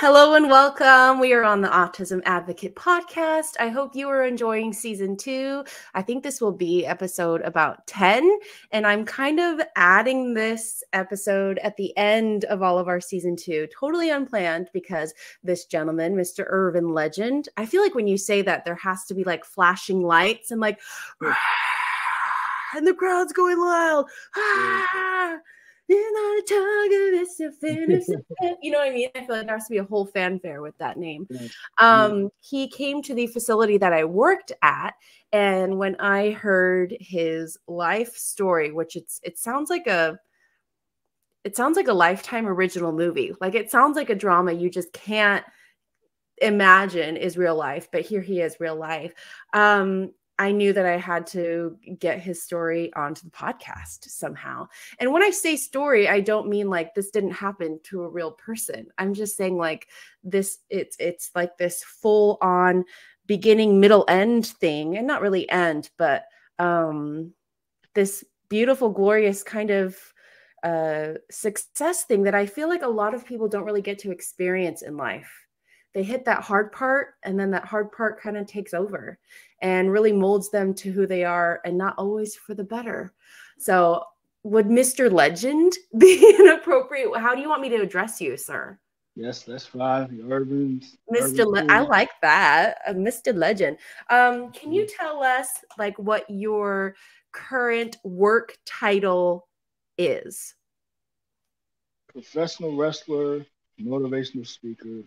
Hello and welcome. We are on the Autism Advocate podcast. I hope you are enjoying season 2. I think this will be episode about 10. And I'm kind of adding this episode at the end of all of our season 2. Totally unplanned because this gentleman, Mr. Irvin Legend, I feel like when you say that, there has to be like flashing lights and like, and the crowd's going wild. You know what I mean? I feel like there has to be a whole fanfare with that name. He came to the facility that I worked at, and when I heard his life story, which it sounds like a Lifetime original movie. Like it sounds like a drama you just can't imagine is real life, but here he is, real life. I knew that I had to get his story onto the podcast somehow. And when I say story, I don't mean like this didn't happen to a real person. I'm just saying like this, it's like this full on beginning, middle, end thing, and not really end, but this beautiful, glorious kind of success thing that I feel like a lot of people don't really get to experience in life. They hit that hard part, and then that hard part kind of takes over and really molds them to who they are, and not always for the better. So would Mr. Legend be an appropriate? How do you want me to address you, sir? Yes, that's fine. Irvin's. I like that. Mr. Legend. Can you tell us like what your current work title is? Professional wrestler, motivational speaker.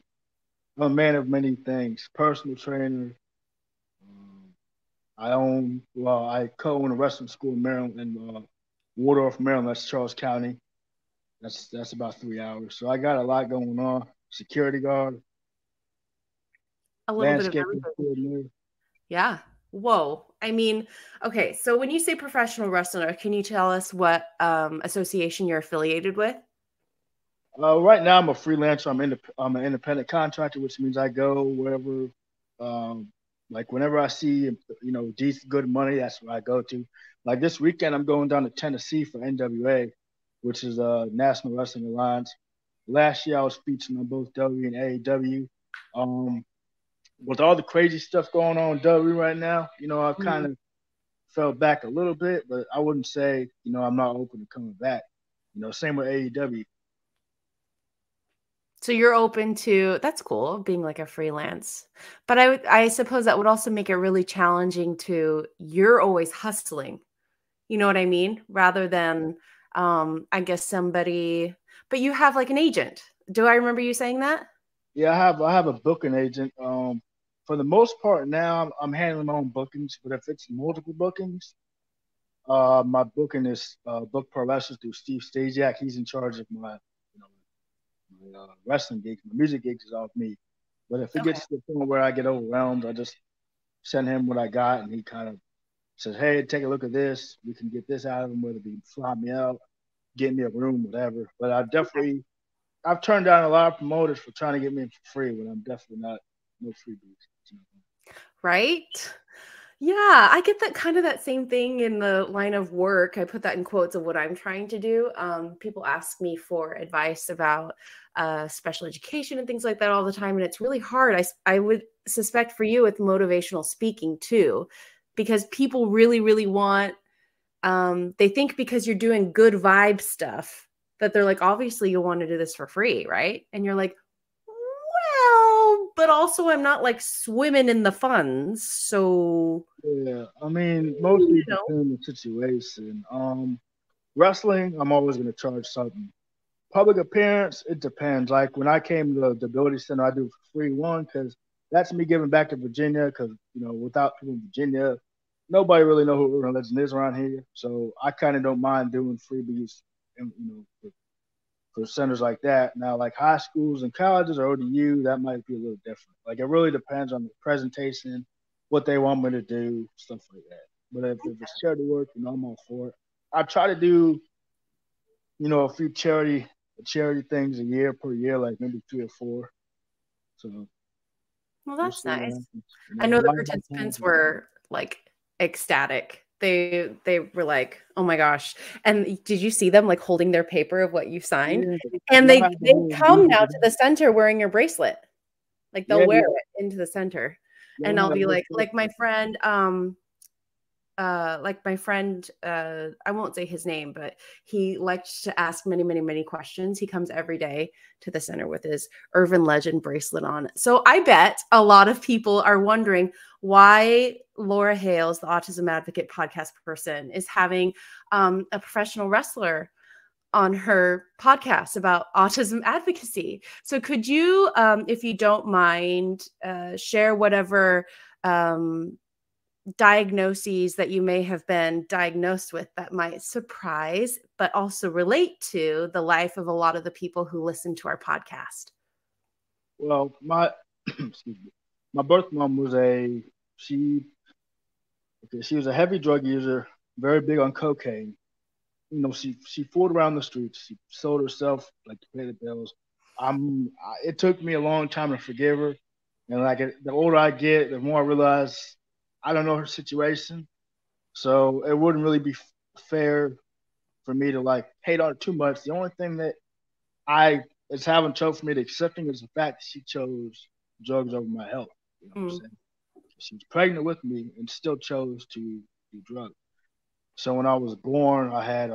I'm a man of many things. Personal trainer. I co-own a wrestling school in Maryland, in Waldorf, Maryland. That's Charles County. That's about 3 hours. So I got a lot going on. Security guard. A little bit of everything. Yeah. Whoa. I mean, okay. So when you say professional wrestler, can you tell us what association you're affiliated with? Right now, I'm a freelancer. I'm an independent contractor, which means I go wherever. Like whenever I see, decent, good money, that's where I go to. Like this weekend, I'm going down to Tennessee for NWA, which is a National Wrestling Alliance. Last year, I was featuring on both W and AEW. With all the crazy stuff going on in W right now, I've kind of fell back a little bit, but I wouldn't say, I'm not open to coming back. Same with AEW. So you're open to, that's cool, being like a freelance. But I suppose that would also make it really challenging to, you're always hustling. You know what I mean? Rather than, I guess somebody, but you have like an agent. Do I remember you saying that? Yeah, I have a booking agent. For the most part now, I'm handling my own bookings, but if it's multiple bookings, my booking is booked per wrestler through Steve Stasiak. He's in charge of my wrestling gigs. My music gigs is off me. But if it gets to the point where I get overwhelmed, I just send him what I got, and he kind of says, "Hey, take a look at this. We can get this out of him, whether it be fly me out, get me a room, whatever." But I've turned down a lot of promoters for trying to get me in for free when I'm definitely not no freebies. Right? Yeah, I get that same thing in the line of work. I put that in quotes of what I'm trying to do. People ask me for advice about special education and things like that all the time. And it's really hard. I would suspect for you with motivational speaking too, because people really, really want, they think because you're doing good vibe stuff that they're like, obviously you want to do this for free, right? And you're like, well, but also I'm not like swimming in the funds. So yeah, I mean, mostly depending on the situation. Wrestling, I'm always going to charge something. Public appearance, it depends. Like when I came to the Ability Center, I do for free one because that's me giving back to Virginia. Because without people in Virginia, nobody really know who Irvin Legend is around here. So I kind of don't mind doing freebies, and for centers like that. Now, like high schools and colleges or ODU, that might be a little different. Like it really depends on the presentation, what they want me to do, stuff like that. But if it's charity work, I'm all for it. I try to do, a few charity things a year per year, like maybe 3 or 4. So, well, that's nice. I know the participants were like ecstatic. they were like, oh my gosh. And did you see them like holding their paper of what you signed? Yeah, And y'all they have the they whole come music now to event. the center wearing your bracelet. Like they'll Yeah, wear yeah, it into the center. y'all And I'll have be a whole like my festival. friend, I won't say his name, but he likes to ask many, many, many questions. He comes every day to the center with his Irvin Legend bracelet on. So I bet a lot of people are wondering why Laura Hales, the Autism Advocate podcast person, is having a professional wrestler on her podcast about autism advocacy. So could you, if you don't mind, share whatever diagnoses that you may have been diagnosed with that might surprise, but also relate to the life of a lot of the people who listen to our podcast? Well, my excuse me, my birth mom was she was a heavy drug user, very big on cocaine. You know, she fooled around the streets. She sold herself like to pay the bills. It took me a long time to forgive her, and like the older I get, the more I realize I don't know her situation. So it wouldn't really be fair for me to like hate on her too much. The only thing that I it's having trouble for me to accepting is the fact that she chose drugs over my health. You know what I'm Mm. saying? She was pregnant with me and still chose to do drugs. So when I was born, I had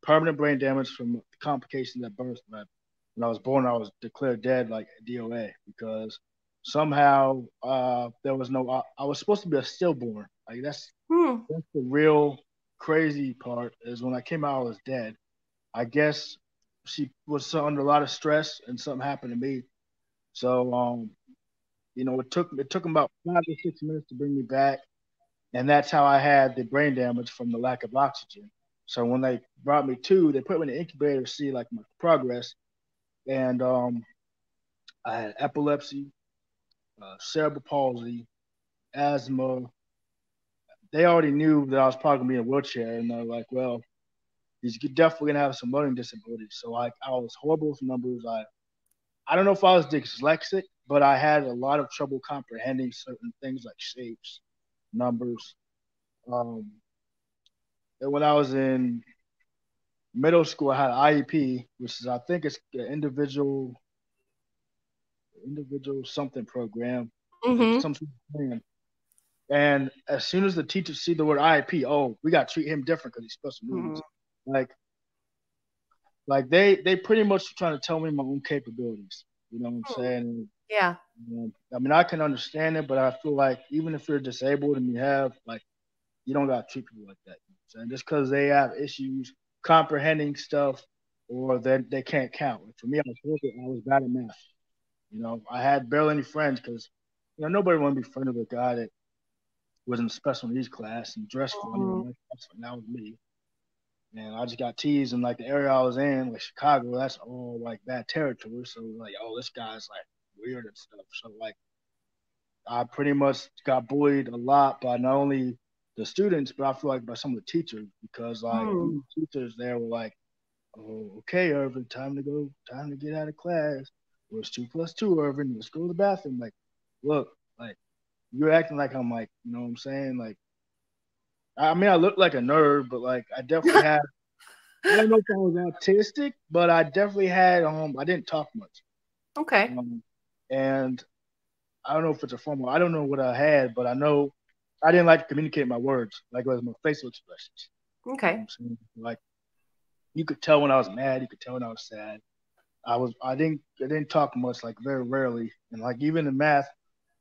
permanent brain damage from complications at birth. But when I was born, I was declared dead, like DOA, because somehow there was no. I was supposed to be a stillborn. Like Hmm. that's the real crazy part. Is when I came out, I was dead. I guess she was under a lot of stress, and something happened to me. So it took them about 5 to 6 minutes to bring me back, and that's how I had the brain damage from the lack of oxygen. So when they brought me to, they put me in the incubator to see like my progress, and I had epilepsy, cerebral palsy, asthma. They already knew that I was probably gonna be in a wheelchair, and they're like, "Well, he's definitely gonna have some learning disabilities." So I was horrible with numbers. I don't know if I was dyslexic, but I had a lot of trouble comprehending certain things like shapes, numbers. Um, and when I was in middle school, I had IEP, which is I think it's the individual something program, like Mm-hmm. some sort of plan. And as soon as the teachers see the word IEP, oh, we got to treat him different because he's special Mm-hmm. needs. Like they pretty much trying to tell me my own capabilities. You know what I'm saying? Yeah. I mean, I can understand it, but I feel like even if you're disabled and you have like you don't got to treat people like that. You know what I'm saying? Just because they have issues comprehending stuff or that they can't count. Like for me, I was bad at math. You know, I had barely any friends because nobody want to be friends with a guy that was in special needs class and dressed funny. Mm-hmm. And that was me. And I just got teased in like the area I was in, like Chicago. That's all like bad territory. So like, oh, this guy's like weird and stuff. So like, I pretty much got bullied a lot by not only the students, but I feel like by some of the teachers because like Mm-hmm. even teachers there were like, "Oh, okay, Irvin, time to go, time to get out of class. What's 2 plus 2, Irvin? Let's go to the bathroom." Like, look, like you're acting like I'm like, you know what I'm saying? Like, I mean, I look like a nerd, but like I definitely had. I don't know if I was autistic, but I definitely had. I didn't talk much. Okay. And I don't know if it's a form. I don't know what I had, but I know I didn't like to communicate my words, like with my facial expressions. You know what Okay. I'm saying? Like you could tell when I was mad, you could tell when I was sad. I didn't talk much, like very rarely, and like even in math,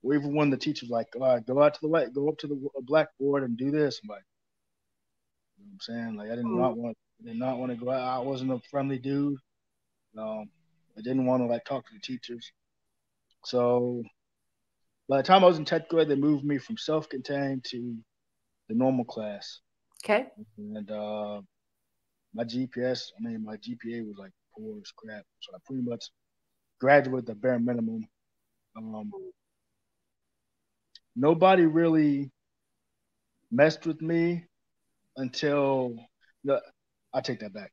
or even when the teacher's like, all right, go out to the light, go up to the blackboard and do this. I'm like, you know what I'm saying? Like I did not want to go out. I wasn't a friendly dude. Um, I didn't want to like talk to the teachers. So by the time I was in 10th grade, they moved me from self-contained to the normal class. Okay. And my GPA was like poor as crap. So I pretty much graduated the bare minimum. Um, Nobody really messed with me until the, I take that back.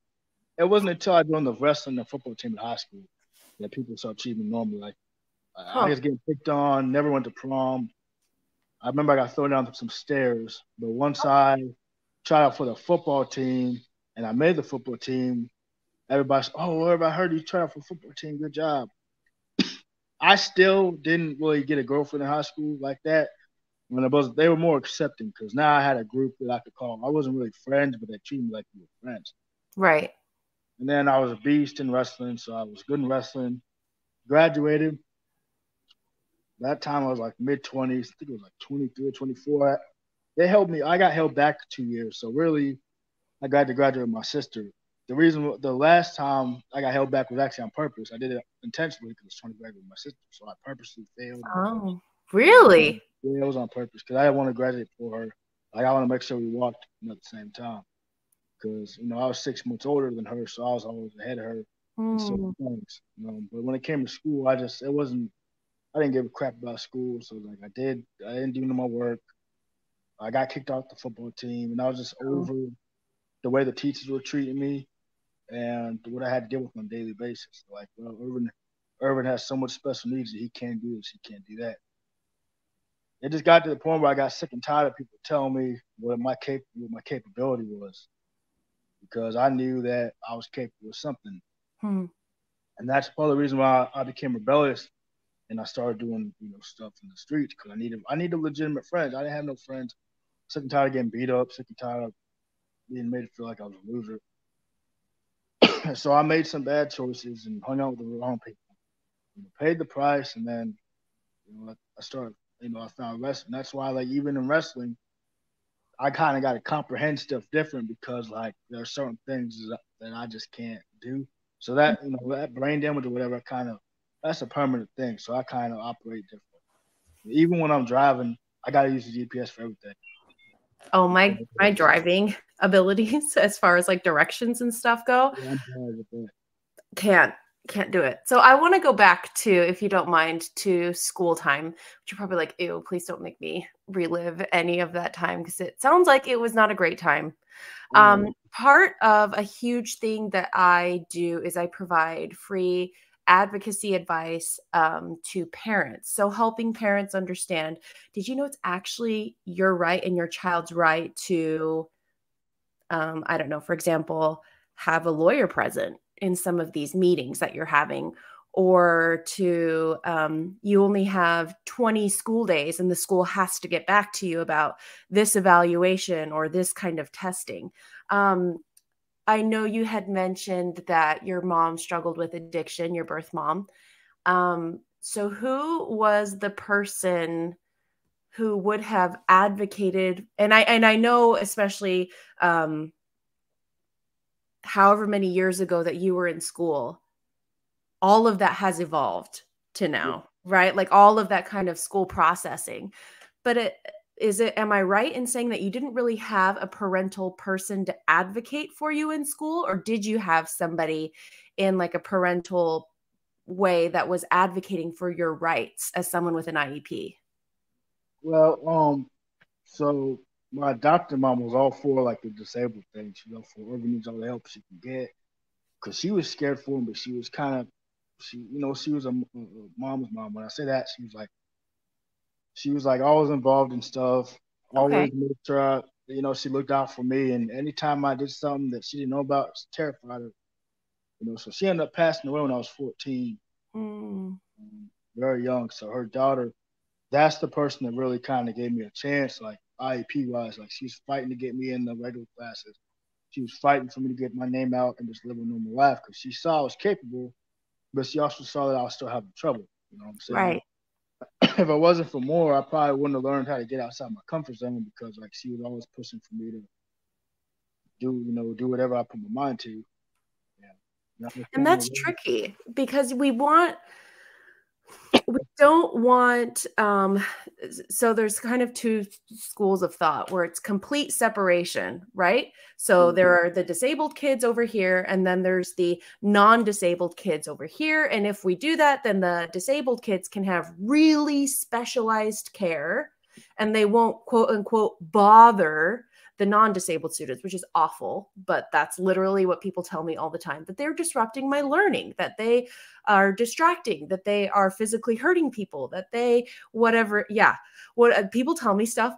It wasn't until I joined the wrestling and football team in high school that people started treating me normally. Like I Huh. was getting picked on, never went to prom. I remember I got thrown down some stairs, but once I tried out for the football team, and I made the football team. Everybody's, oh, everybody heard you tried out for the football team. Good job. I still didn't really get a girlfriend in high school like that. When it was, they were more accepting because now I had a group that I could call. I wasn't really friends, but they treated me like we were friends. Right. And then I was a beast in wrestling, so I was good in wrestling. Graduated. That time I was like mid-20s. I think it was like 23 or 24. They helped me. I got held back 2 years. So really, I got to graduate with my sister. The last time I got held back was actually on purpose. I did it intentionally because I was trying to graduate with my sister. So I purposely failed. Oh, really? Yeah, it was on purpose because I didn't want to graduate for her. Like I want to make sure we walked at the same time. Because I was 6 months older than her, so I was always ahead of her in certain things. But when it came to school, I didn't give a crap about school. So like I didn't do my work. I got kicked off the football team, and I was just over the way the teachers were treating me and what I had to deal with on a daily basis. Like, well, Irvin has so much special needs that he can't do this, he can't do that. It just got to the point where I got sick and tired of people telling me what my capability was, because I knew that I was capable of something. And that's part of the reason why I became rebellious and I started doing stuff in the streets, because I needed legitimate friends. I didn't have no friends. Sick and tired of getting beat up, sick and tired of being made to feel like I was a loser. So I made some bad choices and hung out with the wrong people. Paid the price, and then I started. I found wrestling. That's why, like, even in wrestling, I kind of got to comprehend stuff different, because like there are certain things that I just can't do. So that that brain damage or whatever, that's a permanent thing. So I kind of operate different. Even when I'm driving, I got to use the GPS for everything. Oh, my driving abilities as far as like directions and stuff go, can't do it. So I want to go back to, if you don't mind, to school time, which you're probably like, ew, please don't make me relive any of that time, because it sounds like it was not a great time. Part of a huge thing that I do is I provide free advocacy advice to parents. So helping parents understand, did you know it's actually your right and your child's right to, I don't know, for example, have a lawyer present in some of these meetings that you're having, or to, you only have 20 school days and the school has to get back to you about this evaluation or this kind of testing. I know you had mentioned that your mom struggled with addiction, your birth mom. So who was the person who would have advocated? And I know, especially however many years ago that you were in school, all of that has evolved to now, right? Like all of that kind of school processing. But am I right in saying that you didn't really have a parental person to advocate for you in school, or did you have somebody in like a parental way that was advocating for your rights as someone with an IEP? Well, so my adopted mom was all for like the disabled thing. She was all for Irvin needs all the help she can get, because she was scared for him, but she was she was a mom's mom. When I say that, she was like always involved in stuff, always made sure she looked out for me. And anytime I did something that she didn't know about, I was terrified of. So she ended up passing away when I was 14, very young. So her daughter, that's the person that really kind of gave me a chance, like IEP wise. Like she's fighting to get me in the regular classes. She was fighting for me to get my name out and just live a normal life, because she saw I was capable, but she also saw that I was still having trouble. You know what I'm saying? Right. If it wasn't for more, I probably wouldn't have learned how to get outside my comfort zone, because like she was always pushing for me to do whatever I put my mind to. Yeah. And that's tricky, because we don't want, so there's kind of two schools of thought where it's complete separation, right? So there are the disabled kids over here, and then there's the non-disabled kids over here. And if we do that, then the disabled kids can have really specialized care, and they won't, quote unquote, bother the non-disabled students, which is awful, but that's literally what people tell me all the time, that they're disrupting my learning, that they are distracting, that they are physically hurting people, that they, whatever. Yeah. What people tell me stuff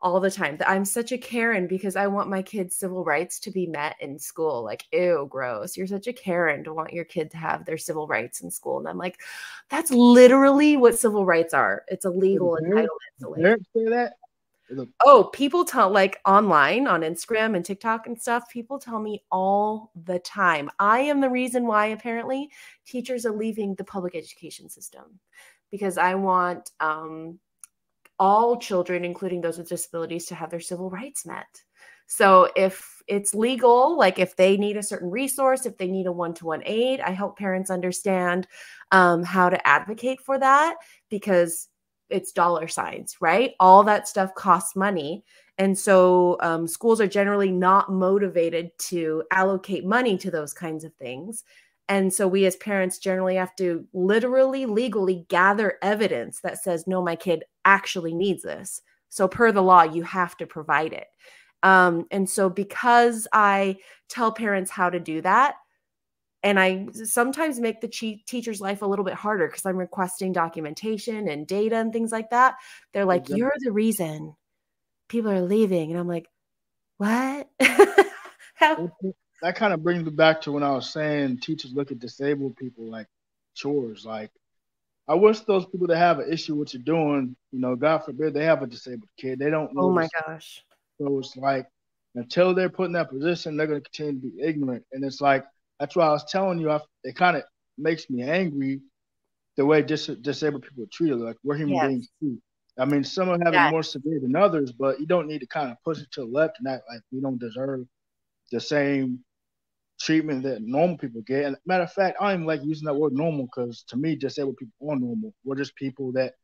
all the time that I'm such a Karen because I want my kids' civil rights to be met in school. Like, ew, gross. You're such a Karen to want your kid to have their civil rights in school. And I'm like, that's literally what civil rights are. It's a legal entitlement to like. Parents say that? Oh, people tell like online on Instagram and TikTok and stuff, people tell me all the time. I am the reason why apparently teachers are leaving the public education system because I want all children, including those with disabilities, to have their civil rights met. So if it's legal, like if they need a certain resource, if they need a one-to-one aid, I help parents understand how to advocate for that because it's dollar signs, right? All that stuff costs money. And so schools are generally not motivated to allocate money to those kinds of things. And so we as parents generally have to literally, legally gather evidence that says, no, my kid actually needs this. So per the law, you have to provide it. And so because I tell parents how to do that, and I sometimes make the teacher's life a little bit harder because I'm requesting documentation and data and things like that. They're like, Exactly. you're the reason people are leaving. And I'm like, what? That kind of brings me back to when I was saying teachers look at disabled people like chores. Like, I wish those people that have an issue with what you're doing, God forbid they have a disabled kid, they don't Oh my notice. gosh. So it's like until they're put in that position, they're going to continue to be ignorant. And it's like, that's why I was telling you, it kind of makes me angry the way disabled people are treated. Like, we're human Yes. beings too. I mean, some are having more severe than others, but you don't need to kind of push it to the left and act like we don't deserve the same treatment that normal people get. And matter of fact, I don't even like using that word normal because to me, disabled people are normal. We're just people that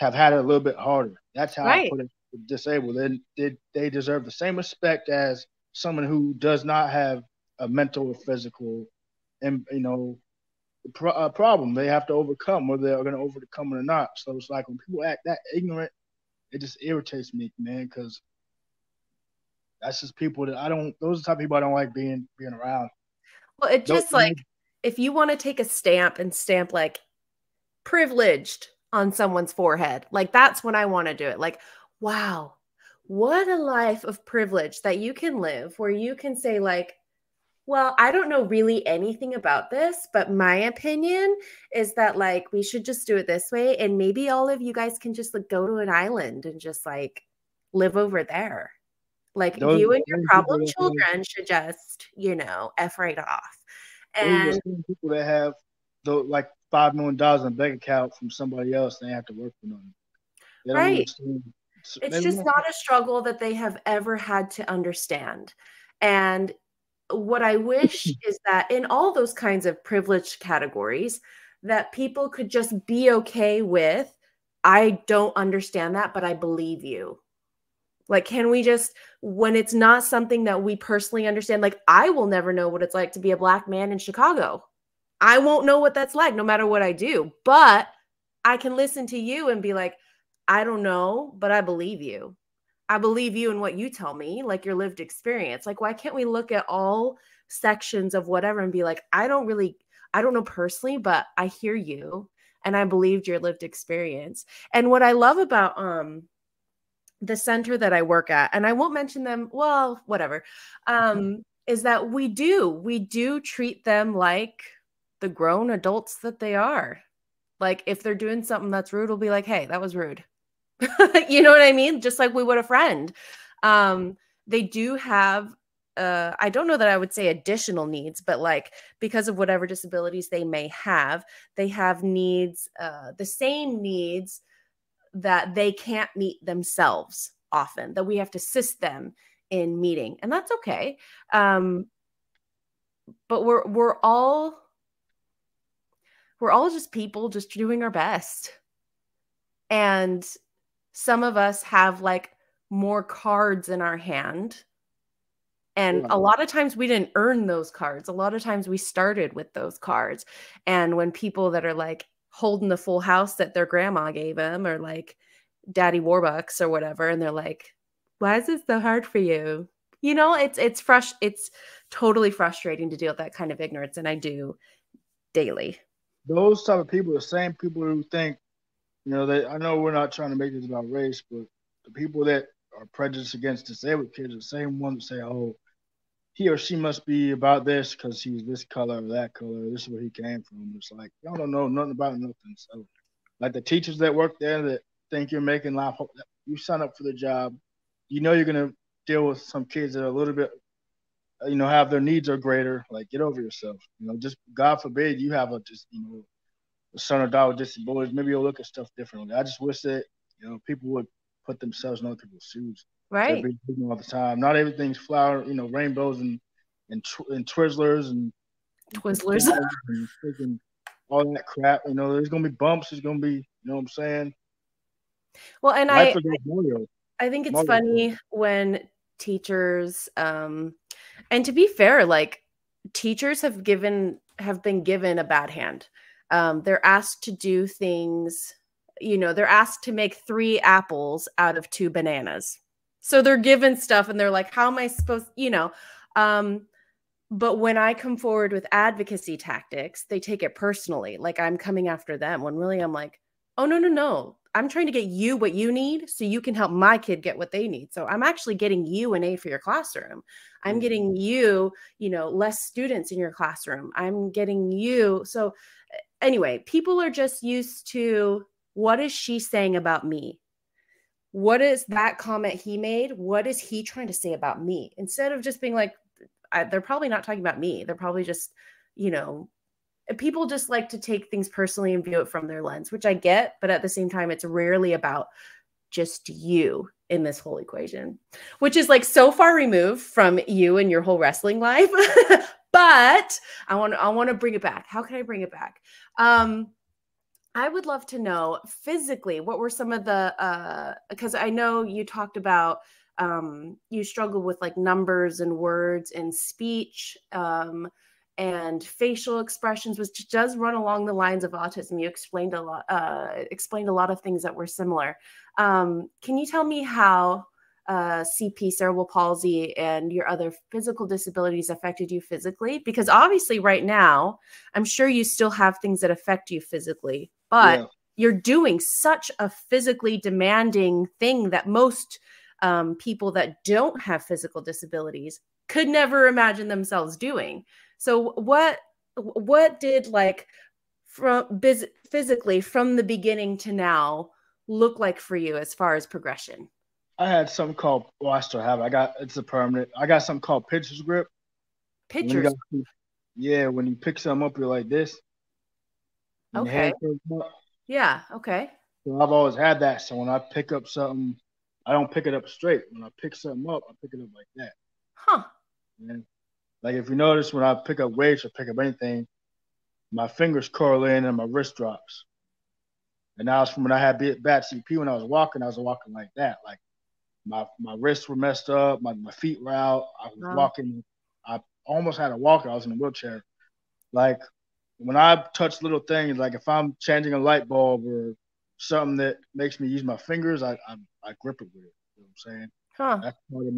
have had it a little bit harder. That's how I put it. Disabled, they deserve the same respect as someone who does not have a mental or physical, and problem they have to overcome, whether they're going to overcome it or not. So it's like when people act that ignorant, it just irritates me, man, because that's just people that I don't. Those are the type of people I don't like being around. Well, it just like if you want to take a stamp and stamp like privileged on someone's forehead, like that's when I want to do it. Like, wow, what a life of privilege that you can live where you can say like, well, I don't know really anything about this, but my opinion is that like we should just do it this way. And maybe all of you guys can just like go to an island and just like live over there. Like you and your problem children should just, F right off. And people that have like $5 million in a bank account from somebody else, they have to work for them. They don't understand. It's just not a struggle that they have ever had to understand. And what I wish is that in all those kinds of privileged categories, that people could just be okay with, I don't understand that, but I believe you. Like, can we just, when it's not something that we personally understand, like I will never know what it's like to be a Black man in Chicago. I won't know what that's like no matter what I do, but I can listen to you and be like, I don't know, but I believe you. I believe you in what you tell me, like your lived experience. Like, why can't we look at all sections of whatever and be like, I don't know personally, but I hear you and I believed your lived experience. And what I love about the center that I work at, and I won't mention them, well, whatever, is that we do treat them like the grown adults that they are. Like if they're doing something that's rude, we'll be like, hey, that was rude. You know what I mean? Just like we would a friend. They do have, I don't know that I would say additional needs, but like because of whatever disabilities they may have, they have needs, the same needs that they can't meet themselves often, that we have to assist them in meeting. And that's okay. But we're all just people just doing our best. And some of us have like more cards in our hand. And a lot of times we didn't earn those cards. A lot of times we started with those cards. And when people that are like holding the full house that their grandma gave them, or like Daddy Warbucks or whatever, and they're like, why is this so hard for you? It's totally frustrating to deal with that kind of ignorance. And I do daily. Those type of people, the same people who think, I know we're not trying to make this about race, but the people that are prejudiced against disabled kids are the same ones that say, oh, he or she must be about this because he's this color or that color. This is where he came from. It's like y'all don't know nothing about nothing. So, like the teachers that work there that think you're making life, you sign up for the job. You know you're gonna deal with some kids that are a little bit, have their needs are greater. Like get over yourself. Just God forbid you have a son or daughter with disabilities. Maybe you'll look at stuff differently. I just wish that people would put themselves in other people's shoes. They're Right. being all the time. Not everything's flower, rainbows and Twizzlers and Twizzlers. and freaking all that crap. There's gonna be bumps. There's gonna be, what I'm saying. Well, and Life is like Mario. I think it's Mario funny when teachers, and to be fair, like teachers have been given a bad hand. They're asked to do things, they're asked to make 3 apples out of 2 bananas. So they're given stuff and they're like, how am I supposed, but when I come forward with advocacy tactics, they take it personally. Like I'm coming after them when really I'm like, oh, no, no, no. I'm trying to get you what you need so you can help my kid get what they need. So I'm actually getting you an A for your classroom. I'm getting you, less students in your classroom. I'm getting you. So anyway, people are just used to, what is she saying about me? What is that comment he made? What is he trying to say about me? Instead of just being like, they're probably not talking about me. They're probably just, people just like to take things personally and view it from their lens, which I get. But at the same time, it's rarely about just you in this whole equation, which is like so far removed from you and your whole wrestling life. But I want to bring it back. How can I bring it back? I would love to know physically, what were some of the, because I know you talked about, you struggle with like numbers and words and speech, and facial expressions, which does run along the lines of autism. You explained a lot of things that were similar. Can you tell me how CP, cerebral palsy, and your other physical disabilities affected you physically? Because obviously right now, I'm sure you still have things that affect you physically, but you're doing such a physically demanding thing that most people that don't have physical disabilities could never imagine themselves doing. So what did like from physically from the beginning to now look like for you as far as progression? I had something called, well, I still have it. It's a permanent. I got something called pitcher's grip. Pitchers. When you pick something up, you're like this. And your Okay. hand comes up. Yeah. Okay. So I've always had that. So when I pick up something, I don't pick it up straight. When I pick something up, I pick it up like that. Huh. And like if you notice, when I pick up weights or pick up anything, my fingers curl in and my wrist drops. And that was from when I had bad CP. When I was walking like that. Like my wrists were messed up, my feet were out. I was walking. I almost had a walker. I was in a wheelchair. Like when I touch little things, like if I'm changing a light bulb or something that makes me use my fingers, I grip it with it. You know what I'm saying? Huh. That's part of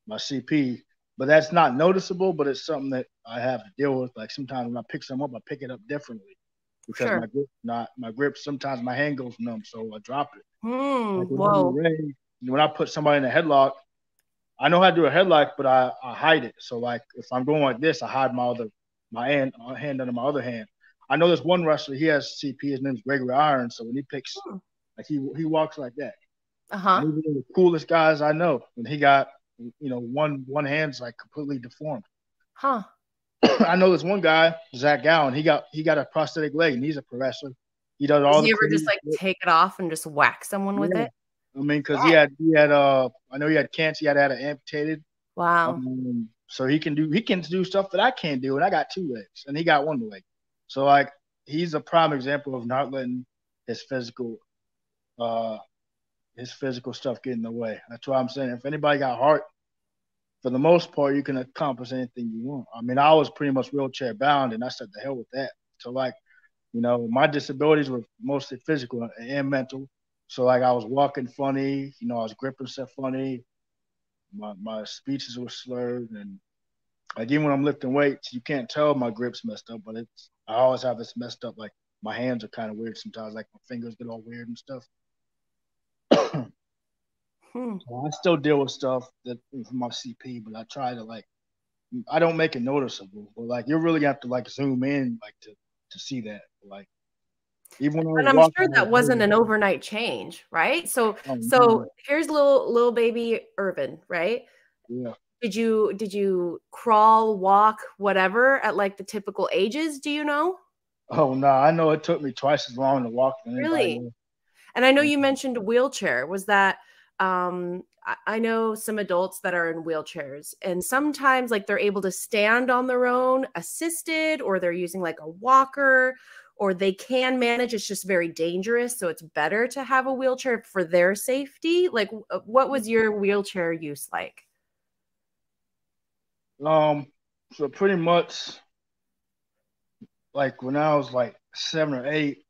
my CP. But that's not noticeable, but it's something that I have to deal with. Like sometimes when I pick something up, I pick it up differently because my grip, sometimes my hand goes numb, so I drop it. Like when I put somebody in a headlock, I know how to do a headlock, but I hide it. So like if I'm going like this, I hide my hand under my other hand. I know there's one wrestler, he has CP, his name's Gregory Iron. So when he picks, like he walks like that. Uh-huh. He's one of the coolest guys I know. And he got, one hand's like completely deformed. Huh. I know this one guy, Zach Gowan, he got a prosthetic leg and he's a pro wrestler. He does all the. You ever just like take it off and just whack someone with it? I mean, because he had I know he had cancer, he had it amputated. Wow. So he can do stuff that I can't do, and I got 2 legs, and he got 1 leg. So like he's a prime example of not letting his physical stuff get in the way. That's why I'm saying if anybody got heart, for the most part, you can accomplish anything you want. I mean, I was pretty much wheelchair bound, and I said the hell with that. So like, my disabilities were mostly physical and mental. So like I was walking funny, I was gripping stuff funny. My speeches were slurred, and like even when I'm lifting weights, you can't tell my grip's messed up, but I always have this messed up. Like my hands are kind of weird sometimes, like my fingers get all weird and stuff. So I still deal with stuff that from my CP, but I try to like I don't make it noticeable. But like you really have to like zoom in like to see that. Like even when I was And I'm walking, sure that wasn't an overnight change, right? So oh so no, here's little baby Irvin, right? yeah. Did you crawl, walk, whatever at like the typical ages, do you know? Oh no, I know it took me twice as long to walk than anybody Really? else. And I know Yeah. you mentioned a wheelchair. Was that I know some adults that are in wheelchairs and sometimes like they're able to stand on their own assisted or they're using like a walker or they can manage. It's just very dangerous. So it's better to have a wheelchair for their safety. Like what was your wheelchair use like? Um, so pretty much like when I was like 7 or 8,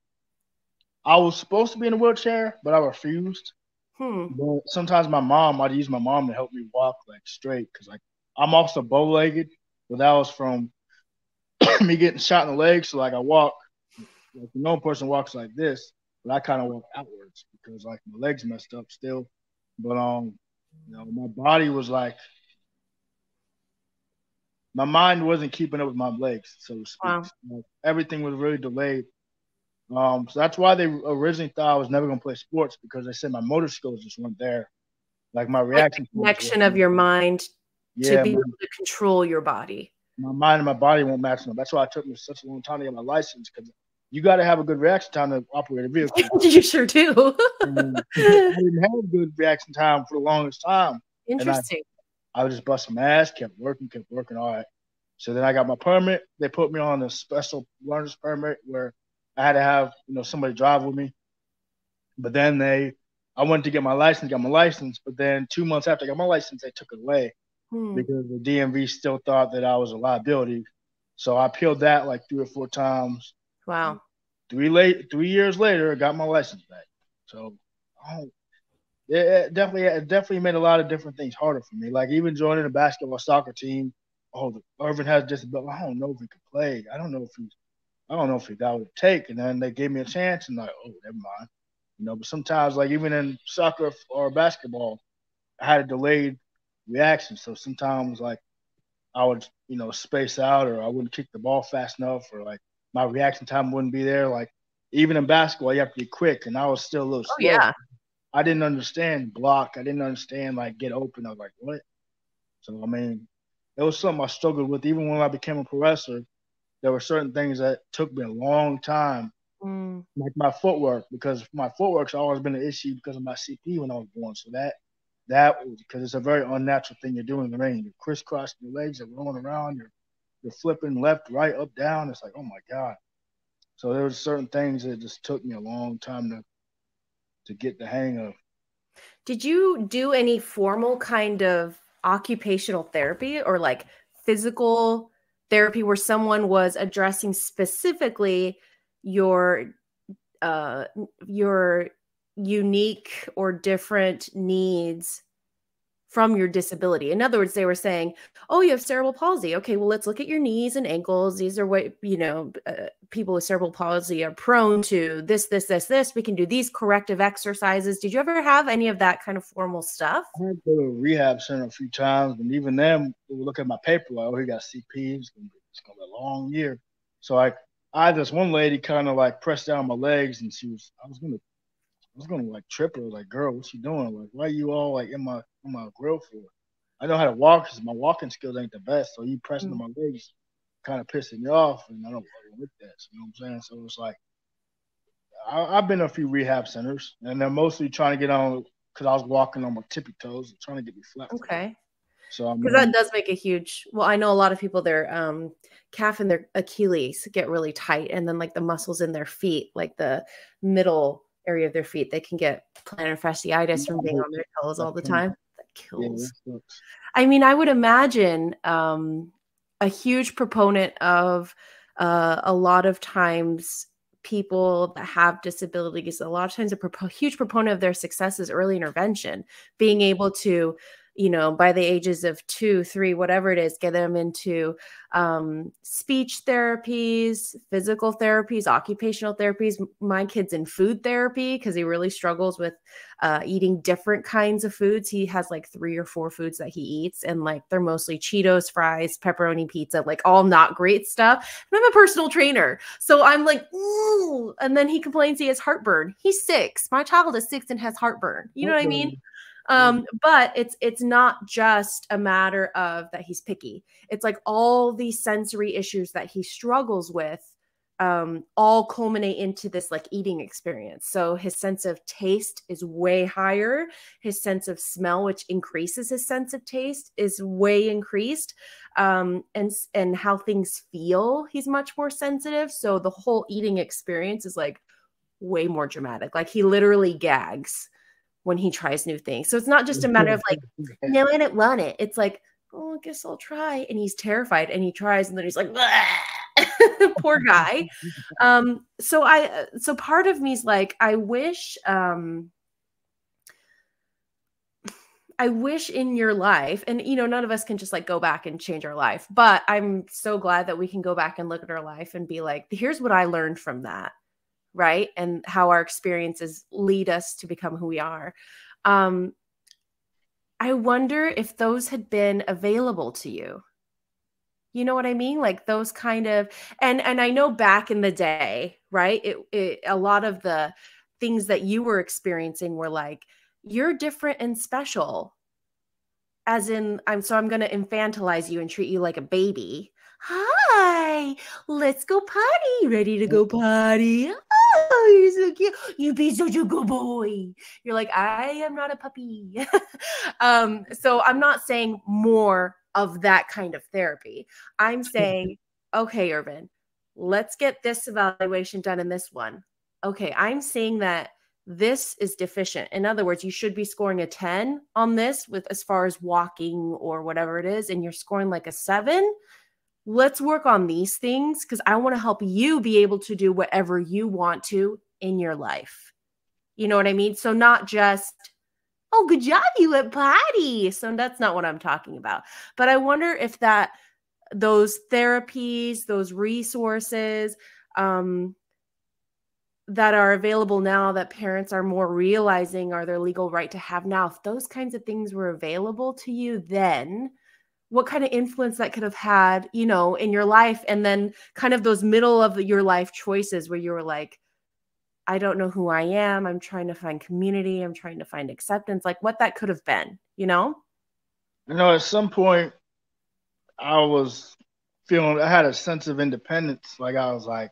I was supposed to be in a wheelchair, but I refused. Hmm. But sometimes I'd use my mom to help me walk like straight because like I'm also bow legged, but that was from me getting shot in the leg. So like I walk like the normal person walks like this, but I kind of walk outwards because like my legs messed up still. But my body was like my mind wasn't keeping up with my legs, so to speak. Wow. So everything was really delayed. So that's why they originally thought I was never gonna play sports because they said my motor skills just weren't there. Like my Like the reaction times connection of weren't. your mind to Yeah, be able to control your body. my mind and my body won't match them. That's why it took me such a long time to get my license because you got to have a good reaction time to operate a vehicle. You sure do. And I didn't have good reaction time for the longest time, and Interesting. I was just busting my ass, kept working. All right. So then I got my permit. They put me on a special learner's permit where I had to have somebody drive with me. But then I went to get my license, got my license. But then 2 months after I got my license, they took it away because the DMV still thought that I was a liability. So I appealed that like 3 or 4 times. Wow. 3 years later, I got my license back. So oh, it definitely made a lot of different things harder for me. Like even joining a basketball soccer team. Oh, Irvin has disability. I don't know if he could play. I don't know if he got what it take. And then they gave me a chance, and like, oh, never mind. But sometimes, like even in soccer or basketball, I had a delayed reaction. So sometimes, like I would, space out, or I wouldn't kick the ball fast enough, or like my reaction time wouldn't be there. Like even in basketball, you have to be quick, and I was still a little Oh slow. yeah. I didn't understand block. I didn't understand like get open. I was like, what? So I mean, it was something I struggled with. Even when I became a professor, there were certain things that took me a long time, like my footwork, because my footwork's always been an issue because of my CP when I was born. So that was because it's a very unnatural thing you're doing in the rain. You're crisscrossing your legs, you're rolling around, you're flipping left, right, up, down. It's like, oh my god. So there was certain things that just took me a long time to get the hang of. Did you do any formal kind of occupational therapy or like physical therapy where someone was addressing specifically your uh your unique or different needs from your disability? In other words, they were saying, "Oh, you have cerebral palsy. Okay, well, let's look at your knees and ankles. These are what, people with cerebral palsy are prone to. This. We can do these corrective exercises." Did you ever have any of that kind of formal stuff? I had to go to a rehab center a few times, and even them they would look at my paper like, oh, he got CP. It's gonna be a long year. So like I had this one lady kind of like pressed down my legs, and I was gonna like trip her, like, girl, what you doing? Like, why are you all like in my grill for? I know how to walk because my walking skills ain't the best. So you pressing on my legs kind of pissing me off, and I don't like that. So, you know what I'm saying? So it's like I've been to a few rehab centers, and they're mostly trying to get on because I was walking on my tippy toes, trying to get me flat-footed. Okay. So I Because that mean, does make a huge, well, I know a lot of people, their calf and their Achilles get really tight. And then like the muscles in their feet, like the middle area of their feet, they can get plantar fasciitis from being on their toes all the time. That yeah, kills. that sucks. I mean, I would imagine a huge proponent of a lot of times people that have disabilities, a lot of times a huge proponent of their success is early intervention, being able to by the ages of 2, 3, whatever it is, get them into speech therapies, physical therapies, occupational therapies. My kid's in food therapy because he really struggles with eating different kinds of foods. He has like 3 or 4 foods that he eats, and like they're mostly Cheetos, fries, pepperoni pizza, like all not great stuff. And I'm a personal trainer, so I'm like, ooh. And then he complains he has heartburn. He's 6. My child is 6 and has heartburn. You know what I mean? But it's not just a matter of that he's picky. It's like all these sensory issues that he struggles with all culminate into this like eating experience. So his sense of taste is way higher. His sense of smell, which increases his sense of taste, is way increased. And how things feel, he's much more sensitive. So the whole eating experience is like way more dramatic. Like he literally gags when he tries new things. So it's not just a matter of like, no, I don't want it. It's like, oh, I guess I'll try. And he's terrified and he tries and then he's like, poor guy. So part of me is like, I wish in your life, and none of us can just like go back and change our life, but I'm so glad that we can go back and look at our life and be like, here's what I learned from that. Right. And how our experiences lead us to become who we are. I wonder if those had been available to you. You know what I mean? Like those kind of, and I know back in the day, right? A lot of the things that you were experiencing were like, you're different and special. As in, I'm going to infantilize you and treat you like a baby. Hi, let's go potty. Ready to go potty? Oh, you're so cute. You be such a good boy. You're like, I am not a puppy. So I'm not saying more of that kind of therapy. I'm saying, okay, Irvin, let's get this evaluation done in this one. Okay, I'm saying that this is deficient. In other words, you should be scoring a 10 on this with as far as walking or whatever it is, and you're scoring like a 7. Let's work on these things because I want to help you be able to do whatever you want to in your life. You know what I mean? So not just, oh, good job, you went potty. So that's not what I'm talking about. But I wonder if those therapies, those resources that are available now that parents are more realizing are their legal right to have now, if those kinds of things were available to you then, what kind of influence that could have had, in your life. And then kind of those middle of your life choices where you were like, I don't know who I am. I'm trying to find community. I'm trying to find acceptance, like what that could have been, At some point I was feeling, I had a sense of independence. Like I was like,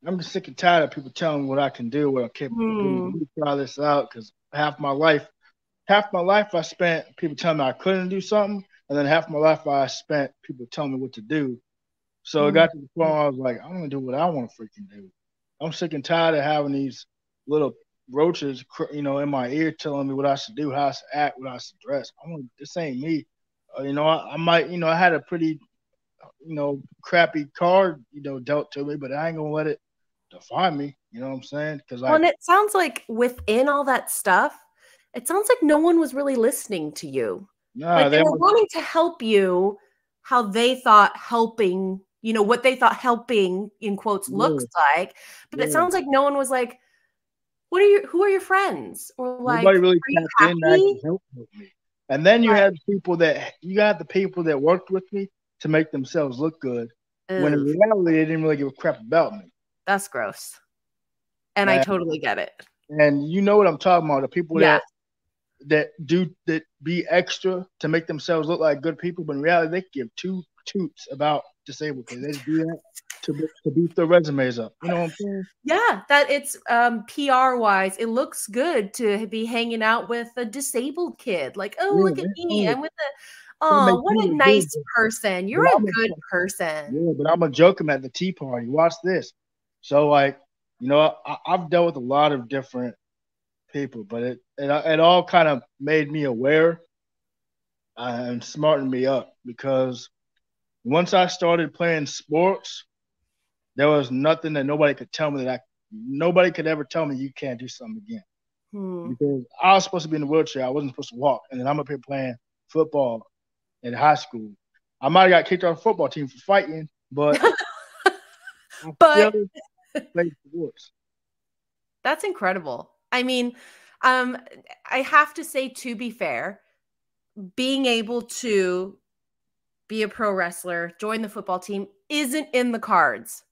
I'm just sick and tired of people telling me what I can do, what I'm capable of doing. Let me try this out, because half my life I spent people telling me I couldn't do something, and then half my life I spent people telling me what to do. So it got to the point where I was like, I'm gonna do what I want to freaking do. I'm sick and tired of having these little roaches, in my ear telling me what I should do, how I should act, what I should dress. This ain't me. I might, I had a pretty, crappy card, dealt to me, but I ain't gonna let it define me. You know what I'm saying? Because and it sounds like within all that stuff, it sounds like no one was really listening to you. Nah, like they were wanting to help you how they thought helping, what they thought helping in quotes looks like. But it sounds like no one was like, who are your friends? Or like, nobody really tapped in to help me. And then you had the people that worked with me to make themselves look good. When in reality, they didn't really give a crap about me. That's gross. And I totally get it. And you know what I'm talking about. The people that be extra to make themselves look like good people, but in reality, they give two toots about disabled kids. They just do that to beat their resumes up. You know what I'm saying? Yeah, that it's PR wise, it looks good to be hanging out with a disabled kid. Like, oh, look at me. I'm with what a nice person. You're a good person. Yeah, but I'm gonna joke him at the tea party. Watch this. So like, I've dealt with a lot of different people, but it all kind of made me aware and smartened me up, because once I started playing sports, there was nothing that nobody could tell me nobody could ever tell me you can't do something again. because I was supposed to be in the wheelchair. I wasn't supposed to walk. And then I'm up here playing football in high school. I might have got kicked off the football team for fighting, but I still But played sports. that's incredible. I mean, I have to say, to be fair, being able to be a pro wrestler, join the football team isn't in the cards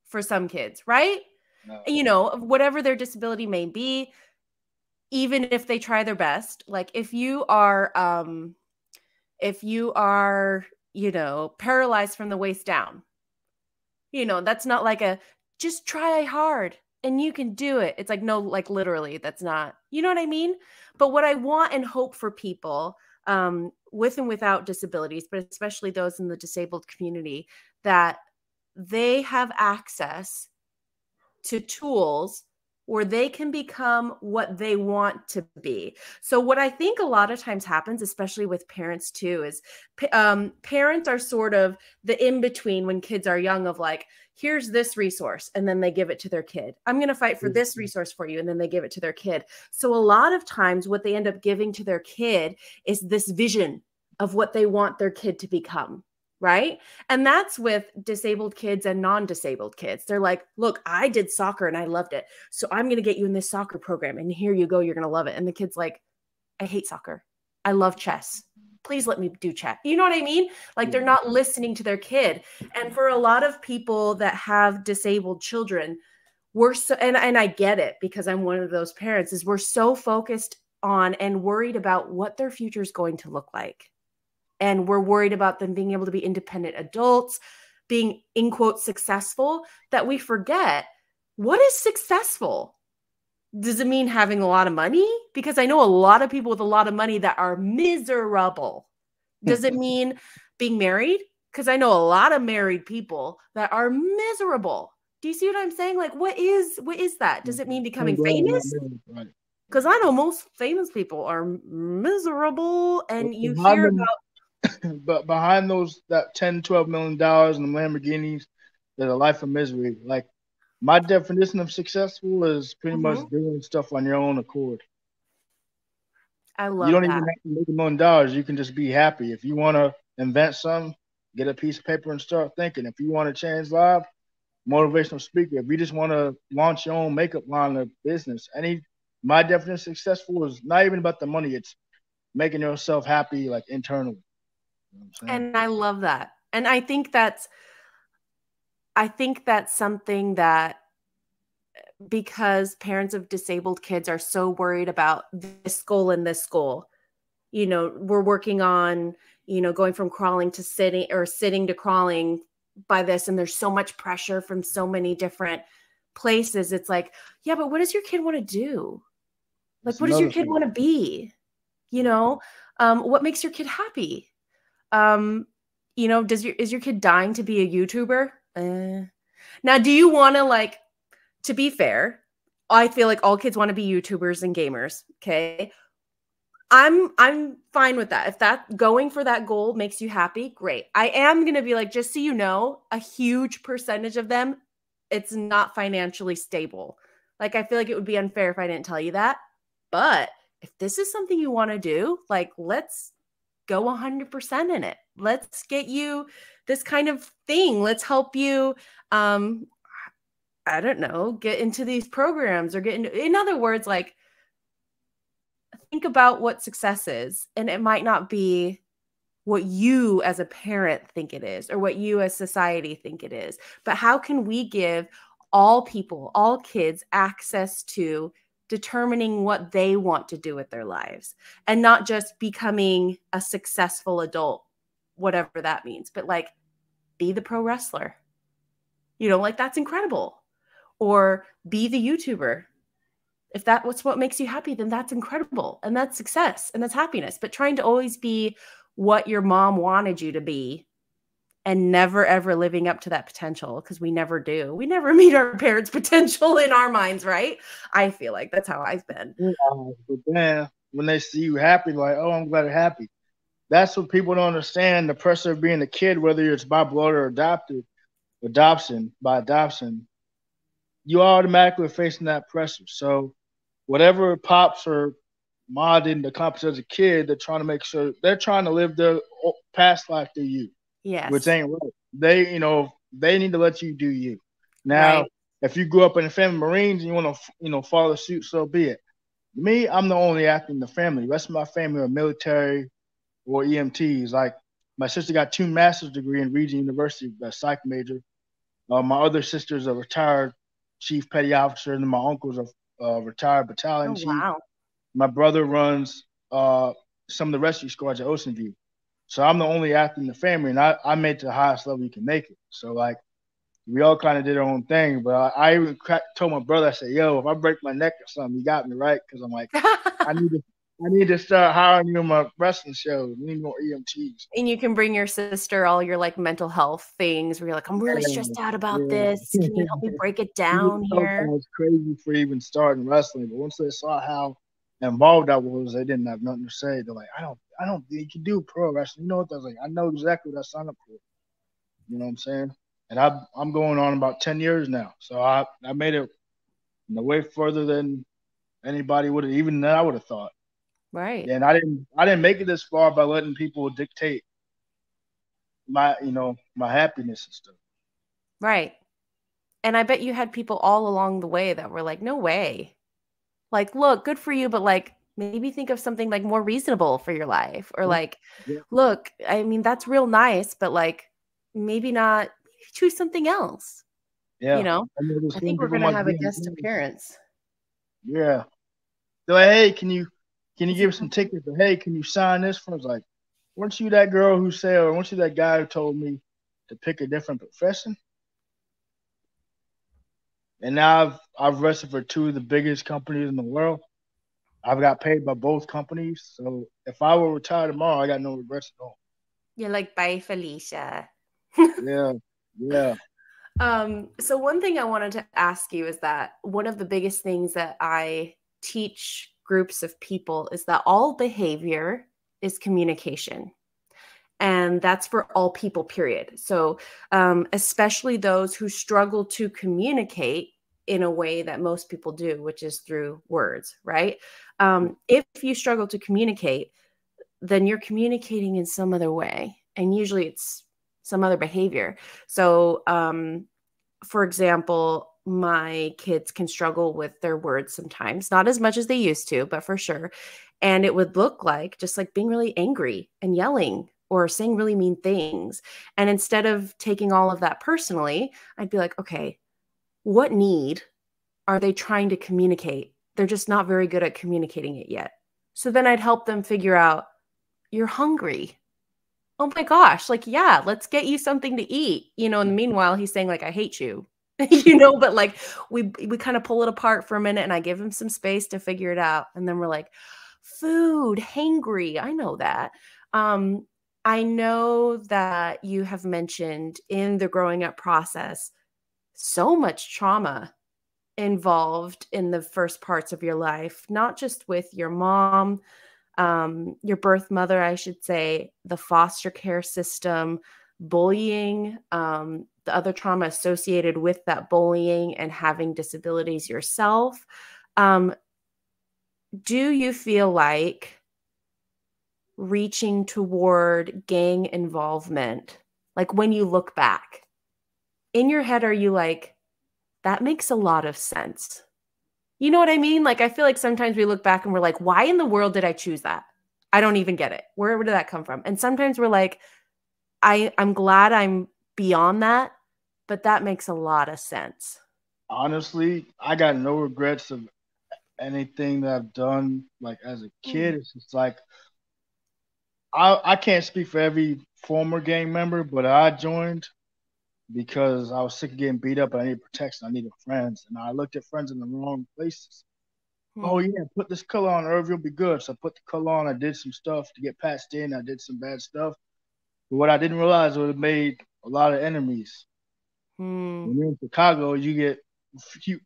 for some kids, right? No. You know, whatever their disability may be, even if they try their best, like if you are, you know, paralyzed from the waist down, you know, that's not like a just try hard and you can do it. It's like, no, like literally, that's not, you know what I mean? But what I want and hope for people, with and without disabilities, but especially those in the disabled community, that they have access to tools where they can become what they want to be. So what I think a lot of times happens, especially with parents too, is parents are sort of the in-between when kids are young of like, here's this resource, and then they give it to their kid. I'm going to fight for this resource for you, and then they give it to their kid. So a lot of times what they end up giving to their kid is this vision of what they want their kid to become. Right. And that's with disabled kids and non-disabled kids. They're like, look, I did soccer and I loved it. So I'm going to get you in this soccer program. And here you go. You're going to love it. And the kid's like, I hate soccer. I love chess. Please let me do chess. You know what I mean? Like they're not listening to their kid. And for a lot of people that have disabled children, we're so, and I get it because I'm one of those parents, is we're so focused on and worried about what their future is going to look like. And we're worried about them being able to be independent adults, being, in quotes, successful, that we forget, what is successful? Does it mean having a lot of money? Because I know a lot of people with a lot of money that are miserable. Does it mean being married? Because I know a lot of married people that are miserable. Do you see what I'm saying? Like, what is that? Does it mean becoming famous? Because I know most famous people are miserable, and you hear about. But behind those, that 10, $12 million and the Lamborghinis, there's a life of misery. Like my definition of successful is pretty much doing stuff on your own accord. I love you don't that. even have to make $1 million. You can just be happy. If you want to invent something, get a piece of paper and start thinking. If you want to change lives, motivational speaker. If you just want to launch your own makeup line of business, my definition of successful is not even about the money. It's making yourself happy, like internally. You know what I'm saying? And I love that. And I think that's something that, because parents of disabled kids are so worried about this goal and this goal, you know, we're working on, you know, going from crawling to sitting, or sitting to crawling by this. And there's so much pressure from so many different places. It's like, yeah, but what does your kid want to do? Like, what does your kid want to be? You know, what makes your kid happy? You know, is your kid dying to be a YouTuber? Now, do you want to, like, to be fair, I feel like all kids want to be YouTubers and gamers. Okay. I'm fine with that. If that going for that goal makes you happy, great. I am going to be like, just so you know, a huge percentage of them, it's not financially stable. Like, I feel like it would be unfair if I didn't tell you that. But if this is something you want to do, like, let's go 100% in it. Let's get you this kind of thing. Let's help you, I don't know, get into these programs, or get into, in other words, like, think about what success is. And it might not be what you as a parent think it is, or what you as society think it is, but how can we give all people, all kids, access to determining what they want to do with their lives, and not just becoming a successful adult, whatever that means, but like, be the pro wrestler, you know, like, that's incredible. Or be the YouTuber. If that's what makes you happy, then that's incredible. And that's success and that's happiness. But trying to always be what your mom wanted you to be, and never, ever living up to that potential, because we never do. We never meet our parents' potential in our minds, right? I feel like that's how I've been. But then when they see you happy, like, oh, I'm glad you're happy. That's what people don't understand, the pressure of being a kid, whether it's by blood or adoption, you automatically are facing that pressure. So whatever pops or ma didn't accomplish as a kid, they're trying to make sure they're trying to live their past life through you, which Yes. ain't right. They, they need to let you do you. Now, Right. if you grew up in a family of Marines and you want to, follow suit, so be it. Me, I'm the only actor in the family. The rest of my family are military or EMTs. Like my sister got 2 master's degree in Regent University, a psych major. My other sister's a retired chief petty officer, and then my uncle's a retired Oh, battalion chief. wow. My brother runs some of the rescue squads at Ocean View. So I'm the only actor in the family, and I made it to the highest level you can make it. So like we all kind of did our own thing. But I even told my brother, I said, "Yo, if I break my neck or something, you got me right," because I'm like, I need to I need to start hiring you in my wrestling shows. We need more EMTs. And you can bring your sister all your like mental health things where you're like, I'm really stressed out about Yeah, this. Can you yeah. help me break it People down thought I here? was crazy for even starting wrestling, but once they saw how involved I was, they didn't have nothing to say. They're like, I don't think you can do pro wrestling. You know what? I was like, I know exactly what I signed up for. You know what I'm saying? And I'm going on about 10 years now, so I made it way further than anybody would have, even than I would have thought. Right. And I didn't make it this far by letting people dictate my happiness and stuff. Right. And I bet you had people all along the way that were like, no way. Like, look, good for you, but like maybe think of something like more reasonable for your life. Or Yeah, like, yeah, look, I mean, that's real nice, but like maybe not choose something else, you yeah. know? I know there's I some think we're people gonna might have a be guest appearance. yeah. They're like, hey, can you Is it give some tickets? Or hey, can you sign this for? I was like, weren't you that girl who said, or weren't you that guy who told me to pick a different profession? And now I've wrestled for 2 of the biggest companies in the world. I've got paid by both companies. So if I were retired tomorrow, I got no regrets at all. you're like, bye, Felicia. Yeah, yeah. So one thing I wanted to ask you is that one of the biggest things that I teach groups of people is that all behavior is communication. And that's for all people, period. So, especially those who struggle to communicate in a way that most people do, which is through words, right? If you struggle to communicate, then you're communicating in some other way. And usually it's some other behavior. So, for example, my kids can struggle with their words sometimes, not as much as they used to, but for sure. And it would look like just like being really angry and yelling or saying really mean things. And instead of taking all of that personally, I'd be like, okay, what need are they trying to communicate? They're just not very good at communicating it yet. So then I'd help them figure out, you're hungry. Oh my gosh, like, yeah, let's get you something to eat. In the meanwhile, he's saying, like, I hate you. But like we kind of pull it apart for a minute and I give him some space to figure it out. And then we're like, food, hangry. I know that. Um, I know that you have mentioned in the growing up process so much trauma involved in the first parts of your life, not just with your mom, your birth mother, I should say, the foster care system, bullying, the other trauma associated with that bullying, and having disabilities yourself. Um, do you feel like reaching toward gang involvement, like when you look back, in your head, are you like, that makes a lot of sense? You know what I mean? Like, I feel like sometimes we look back and we're like, why in the world did I choose that? I don't even get it. Where did that come from? And sometimes we're like, I'm glad I'm beyond that, but that makes a lot of sense. Honestly, I got no regrets of anything that I've done. Like as a Mm. kid, it's just like I can't speak for every former gang member, but I joined because I was sick of getting beat up and I needed protection. I needed friends, and I looked at friends in the wrong places. Oh Hmm. yeah, put this color on, Irv, you'll be good. So I put the color on. I did some stuff to get passed in. I did some bad stuff, but what I didn't realize was it made a lot of enemies. Hmm. When you're in Chicago, you get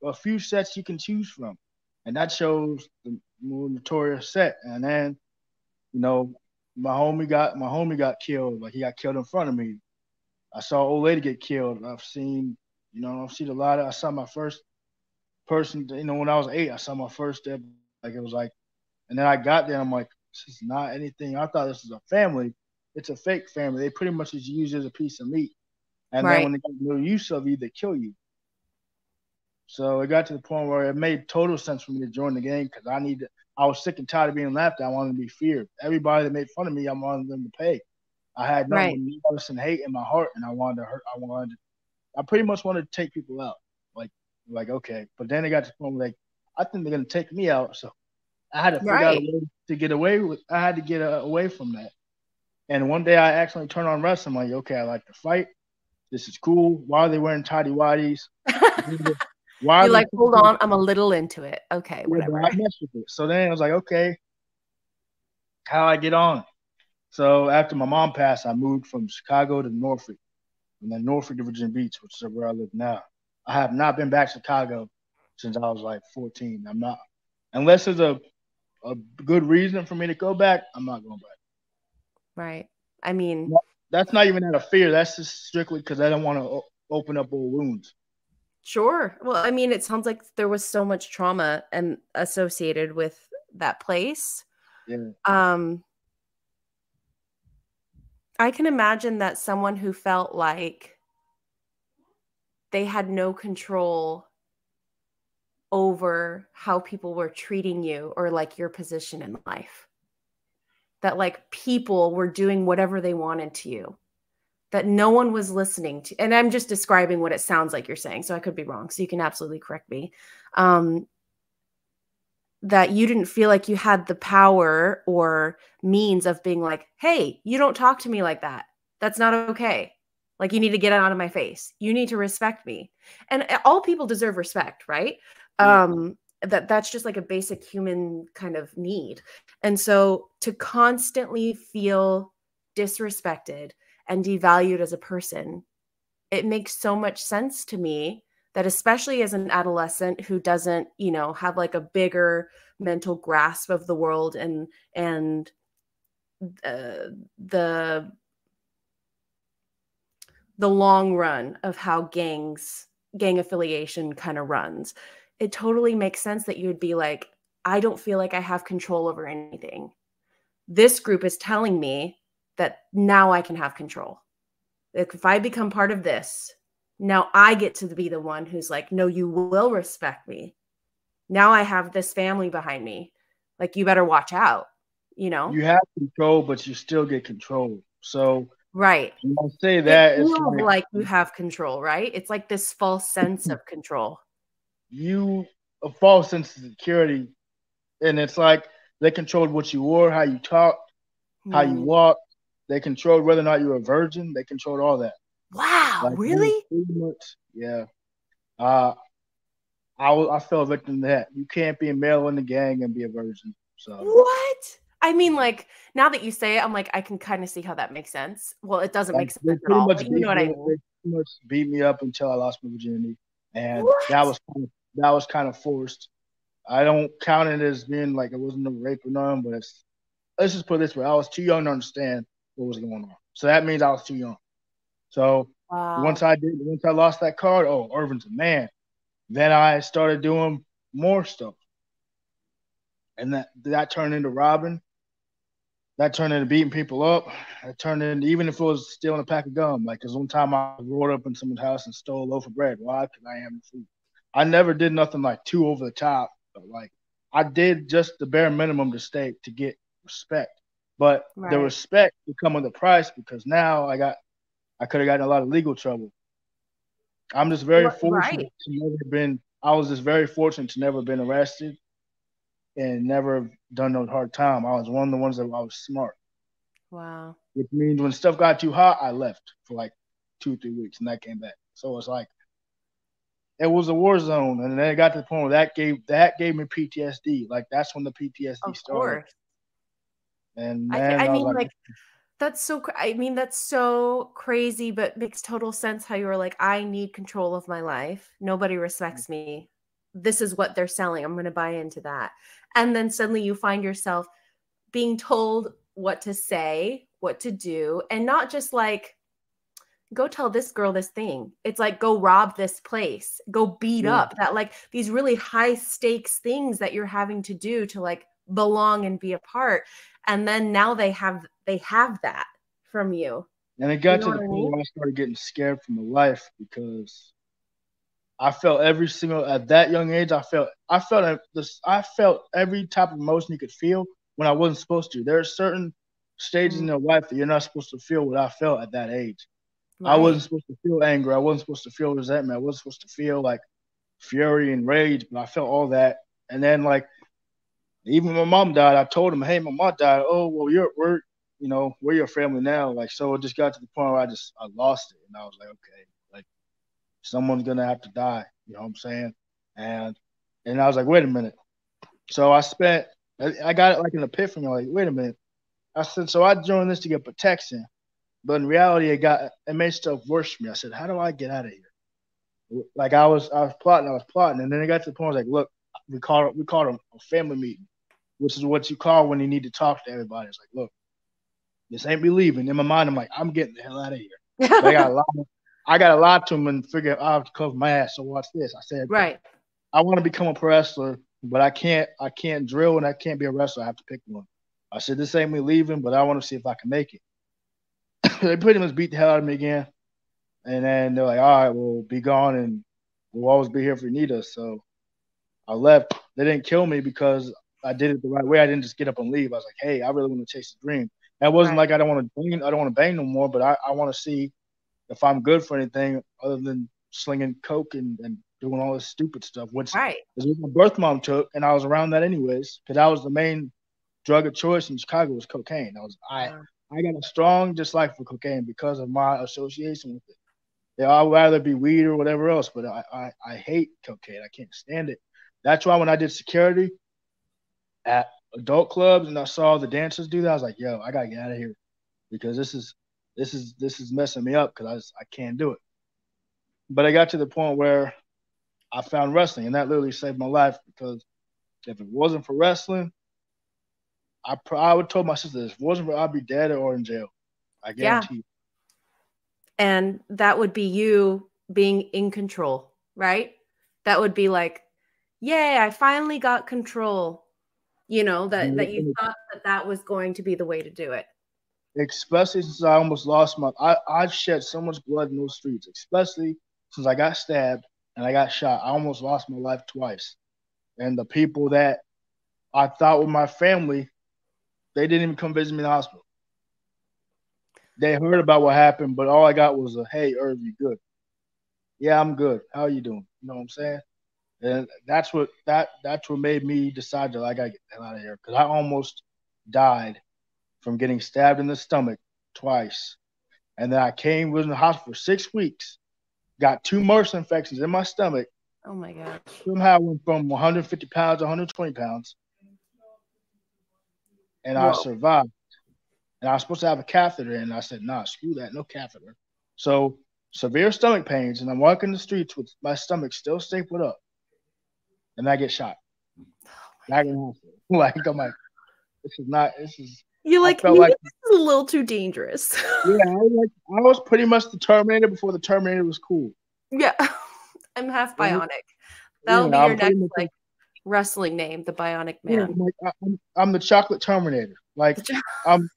a few sets you can choose from, and that shows the more notorious set. And then you know, my homie got killed. Like he got killed in front of me. I saw an old lady get killed. I've seen a lot of. I saw my first person. You know, when I was 8, I saw my first step. Like it was like, and then I got there. I'm like, this is not anything. I thought this was a family. It's a fake family. They pretty much just use you as a piece of meat. And then Right. when they got no use of you, they kill you. So it got to the point where it made total sense for me to join the game because I was sick and tired of being laughed at. I wanted to be feared. Everybody that made fun of me, I wanted them to pay. I had nothing Right. but malice and hate in my heart, and I wanted to hurt. I pretty much wanted to take people out. Like okay, but then it got to the point where like I think they're gonna take me out, so I had to figure out a Right. way to get away with. I had to get away from that. And one day I actually turned on wrestling. I'm like, okay, I like to fight. This is cool. Why are they wearing tidy whities? Why are You're they? like, hold on, I'm a little into it. Okay, Yeah, but I whatever. messed with it. So then I was like, okay, how I get on? So after my mom passed, I moved from Chicago to Norfolk, and then Norfolk to Virginia Beach, which is where I live now. I have not been back to Chicago since I was like 14. I'm not, unless there's a good reason for me to go back, I'm not going back. Right. I mean, That's not even out of fear. That's just strictly because I don't want to open up old wounds. sure. Well, I mean, it sounds like there was so much trauma and associated with that place. Yeah. Um, I can imagine that someone who felt like they had no control over how people were treating you or like your position in life, that like people were doing whatever they wanted to you, that no one was listening to. And I'm just describing what it sounds like you're saying, so I could be wrong. So you can absolutely correct me. That you didn't feel like you had the power or means of being like, hey, you don't talk to me like that. That's not okay. Like, you need to get out of my face. You need to respect me. And all people deserve respect, right? Yeah. That's just like a basic human kind of need. And so to constantly feel disrespected and devalued as a person, it makes so much sense to me that, especially as an adolescent who doesn't, have like a bigger mental grasp of the world and the long run of how gang affiliation kind of runs, it totally makes sense that you would be like, I don't feel like I have control over anything. This group is telling me that now I can have control. If I become part of this, now I get to be the one who's like, no, you will respect me. Now I have this family behind me. Like, you better watch out, You have control, but you still get control. So Right. when I say It that, it's feels like you have control, right? It's like this false sense of control. you a false sense of security, and it's like they controlled what you wore, how you talked, how you Hmm. walked. They controlled whether or not you were a virgin. They controlled all that. Wow, Like really? pretty much, yeah. Uh, I fell victim to that. You can't be a male in the gang and be a virgin. So What? I mean, like, now that you say it, I'm like, I can kind of see how that makes sense. Well, it doesn't like make sense they at pretty all, much but you know what I they mean. pretty much beat me up until I lost my virginity, and What? that was kind of forced. I don't count it as being like it wasn't a rape or nothing, but let's just put it this way: I was too young to understand what was going on. So that means I was too young. So Wow. once I lost that card, oh, Irvin's a man. Then I started doing more stuff, and that turned into robbing. That turned into beating people up. It turned into, even if it was stealing a pack of gum. Like, cause one time I rolled up in someone's house and stole a loaf of bread. Why? Because I am food. I never did nothing like too over the top, but like I did just the bare minimum to get respect. But the Right. respect would come with a price because now I could have gotten a lot of legal trouble. I'm just very fortunate Right. to never been. I was just very fortunate to never been arrested and never done no hard time. I was one of the ones that I was smart, Wow. which means when stuff got too hot, I left for like 2 3 weeks and I came back. So it's like it was a war zone, and then it got to the point where that gave me PTSD. Like that's when the PTSD Of started, course. and I then I was mean, like, like, that's so crazy, but makes total sense how you were like, I need control of my life. Nobody respects me. This is what they're selling. I'm going to buy into that. And then suddenly you find yourself being told what to say, what to do, and not just like, go tell this girl this thing. It's like, go rob this place, go beat up, that like these really high stakes things that you're having to do to like belong and be a part. And then now they have that from you. And it got to the point where I started getting scared for my life because I felt at that young age, I felt every type of emotion you could feel when I wasn't supposed to. There are certain stages in your life that you're not supposed to feel what I felt at that age. Right. I wasn't supposed to feel anger. I wasn't supposed to feel resentment. I wasn't supposed to feel like fury and rage, but I felt all that. And then like, even when my mom died, I told him, hey, my mom died. Oh, well, we're your family now. Like, so it just got to the point where I lost it. And I was like, okay, like someone's going to have to die. You know what I'm saying? And I was like, wait a minute. So I got it like an epiphany. Like, wait a minute. I said, so I joined this to get protection. But in reality, it made stuff worse for me. I said, how do I get out of here? Like I was plotting. And then it got to the point I was like, look, we called a family meeting, which is what you call when you need to talk to everybody. It's like, look, this ain't me leaving. In my mind, I'm like, I'm getting the hell out of here. I got to lie to them and figure out how to cover my ass. So watch this. I said, right. I want to become a pro wrestler, but I can't drill and I can't be a wrestler. I have to pick one. I said, this ain't me leaving, but I want to see if I can make it. They pretty much beat the hell out of me again. And then they're like, all right, we'll be gone and we'll always be here if you need us. So I left. They didn't kill me because I did it the right way. I didn't just get up and leave. I was like, hey, I really want to chase the dream. That wasn't like I don't want to bang no more, but I want to see if I'm good for anything other than slinging coke and doing all this stupid stuff, which is what my birth mom took, and I was around that anyways, because that was the main drug of choice in Chicago was cocaine. I got a strong dislike for cocaine because of my association with it. Yeah, I'd rather be weed or whatever else, but I hate cocaine. I can't stand it. That's why when I did security at adult clubs and I saw the dancers do that, I was like, yo, I gotta get out of here because this is messing me up because I can't do it. But I got to the point where I found wrestling, and that literally saved my life because if it wasn't for wrestling, I would tell my sister, if it wasn't for, I'd be dead or in jail. I guarantee you. And that would be you being in control, right? That would be like, yay, I finally got control. You know, that you thought that was going to be the way to do it. Especially since I almost lost I've shed so much blood in those streets, especially since I got stabbed and I got shot. I almost lost my life twice. And the people that I thought were my family, they didn't even come visit me in the hospital. They heard about what happened, but all I got was a, hey, Irv, you good? Yeah, I'm good. How are you doing? You know what I'm saying? And that's what made me decide that I gotta get the hell out of here. Because I almost died from getting stabbed in the stomach twice. And then I was in the hospital for 6 weeks, got 2 MRSA infections in my stomach. Oh my gosh. Somehow I went from 150 pounds to 120 pounds. And I survived. And I was supposed to have a catheter in. And I said, nah, screw that, no catheter. So severe stomach pains, and I'm walking the streets with my stomach still stapled up. And I get shot. Back in the hospital. I'm like, this is. You're like, maybe this is a little too dangerous. Yeah, I was pretty much the Terminator before the Terminator was cool. Yeah, I'm half bionic. That'll be your next wrestling name, the Bionic Man. Yeah, I'm the chocolate Terminator. Like I'm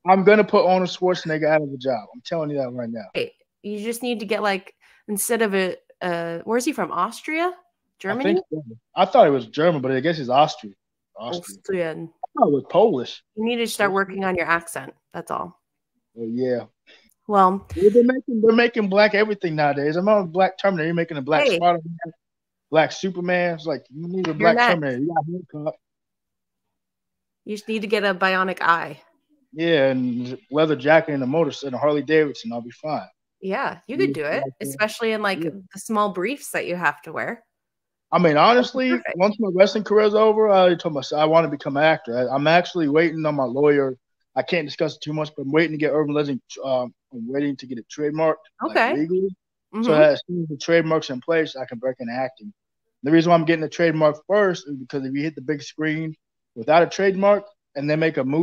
gonna put Arnold Schwarzenegger out of the job. I'm telling you that right now. Hey, you just need to get instead of where's he from? Austria, Germany? I thought he was German, but I guess he's Austrian. Austrian. I thought it was Polish. You need to start working on your accent. That's all. Oh yeah. Well, they're making black everything nowadays. I'm on a black Terminator. You're making a black Spider-Man, black Superman. It's like you need a black Terminator. You got a haircut. You just need to get a bionic eye. Yeah, and leather jacket and a motorcycle, Harley Davidson. I'll be fine. Yeah, you could do it, especially in the small briefs that you have to wear. I mean, honestly, once my wrestling career is over, I already told myself I want to become an actor. I'm actually waiting on my lawyer. I can't discuss it too much, but I'm waiting to get Irvin Legend. I'm waiting to get it trademarked legally. Mm-hmm. So that as soon as the trademark's in place, I can break into acting. The reason why I'm getting the trademark first is because if you hit the big screen without a trademark and they make a movie